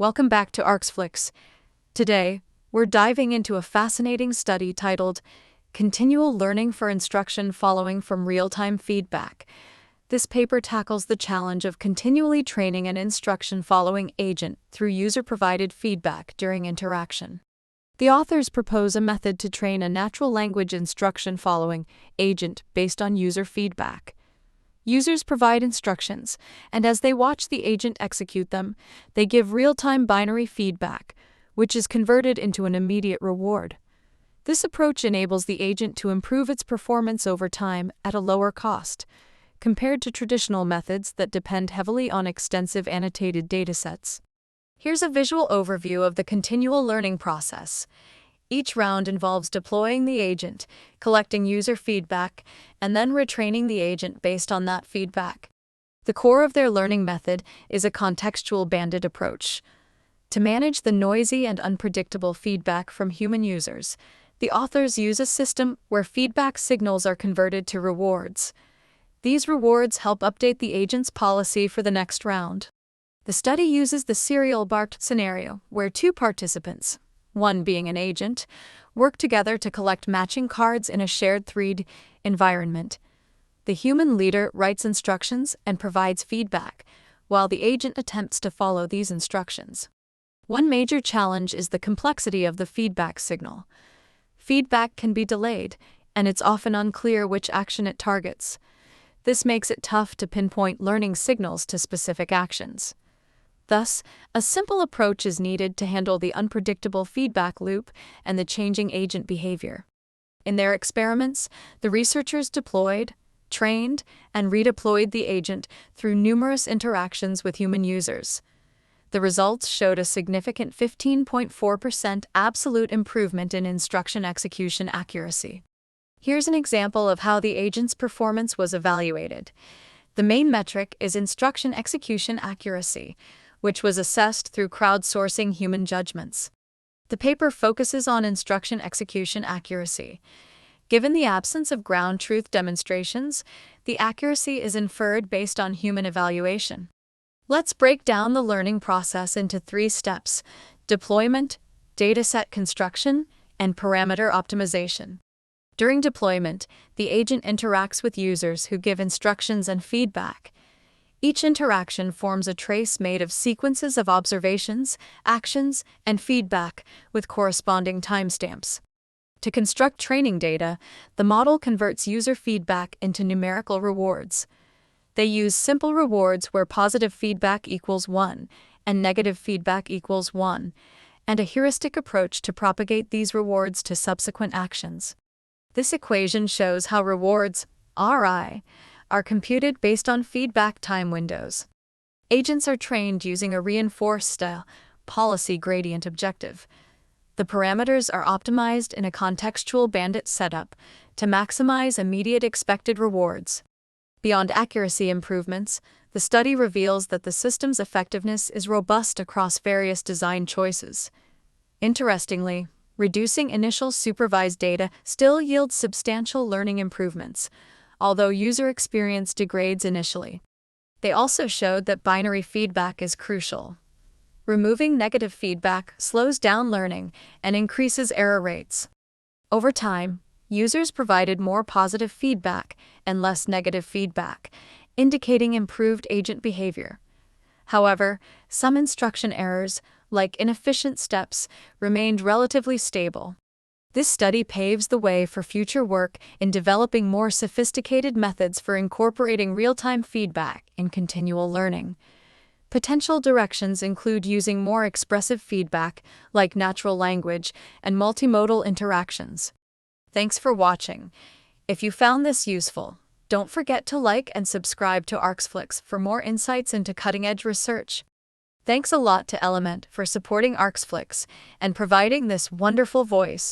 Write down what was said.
Welcome back to Arxflix. Today, we're diving into a fascinating study titled Continual Learning for Instruction Following from Real-Time Feedback. This paper tackles the challenge of continually training an instruction following agent through user-provided feedback during interaction. The authors propose a method to train a natural language instruction following agent based on user feedback. Users provide instructions, and as they watch the agent execute them, they give real-time binary feedback, which is converted into an immediate reward. This approach enables the agent to improve its performance over time at a lower cost, compared to traditional methods that depend heavily on extensive annotated datasets. Here's a visual overview of the continual learning process. Each round involves deploying the agent, collecting user feedback, and then retraining the agent based on that feedback. The core of their learning method is a contextual bandit approach. To manage the noisy and unpredictable feedback from human users, the authors use a system where feedback signals are converted to rewards. These rewards help update the agent's policy for the next round. The study uses the serial BART scenario, where two participants, one being an agent, work together to collect matching cards in a shared 3D environment. The human leader writes instructions and provides feedback, while the agent attempts to follow these instructions. One major challenge is the complexity of the feedback signal. Feedback can be delayed, and it's often unclear which action it targets. This makes it tough to pinpoint learning signals to specific actions. Thus, a simple approach is needed to handle the unpredictable feedback loop and the changing agent behavior. In their experiments, the researchers deployed, trained, and redeployed the agent through numerous interactions with human users. The results showed a significant 15.4% absolute improvement in instruction execution accuracy. Here's an example of how the agent's performance was evaluated. The main metric is instruction execution accuracy, which was assessed through crowdsourcing human judgments. The paper focuses on instruction execution accuracy. Given the absence of ground truth demonstrations, the accuracy is inferred based on human evaluation. Let's break down the learning process into 3 steps: deployment, dataset construction, and parameter optimization. During deployment, the agent interacts with users who give instructions and feedback. Each interaction forms a trace made of sequences of observations, actions, and feedback with corresponding timestamps. To construct training data, the model converts user feedback into numerical rewards. They use simple rewards where positive feedback equals 1 and negative feedback equals 1, and a heuristic approach to propagate these rewards to subsequent actions. This equation shows how rewards, RI, are computed based on feedback time windows. Agents are trained using a reinforced style policy gradient objective. The parameters are optimized in a contextual bandit setup to maximize immediate expected rewards. Beyond accuracy improvements, the study reveals that the system's effectiveness is robust across various design choices. Interestingly, reducing initial supervised data still yields substantial learning improvements, although user experience degrades initially. They also showed that binary feedback is crucial. Removing negative feedback slows down learning and increases error rates. Over time, users provided more positive feedback and less negative feedback, indicating improved agent behavior. However, some instruction errors, like inefficient steps, remained relatively stable. This study paves the way for future work in developing more sophisticated methods for incorporating real-time feedback in continual learning. Potential directions include using more expressive feedback, like natural language, and multimodal interactions. Thanks for watching. If you found this useful, don't forget to like and subscribe to Arxflix for more insights into cutting-edge research. Thanks a lot to Element for supporting Arxflix and providing this wonderful voice.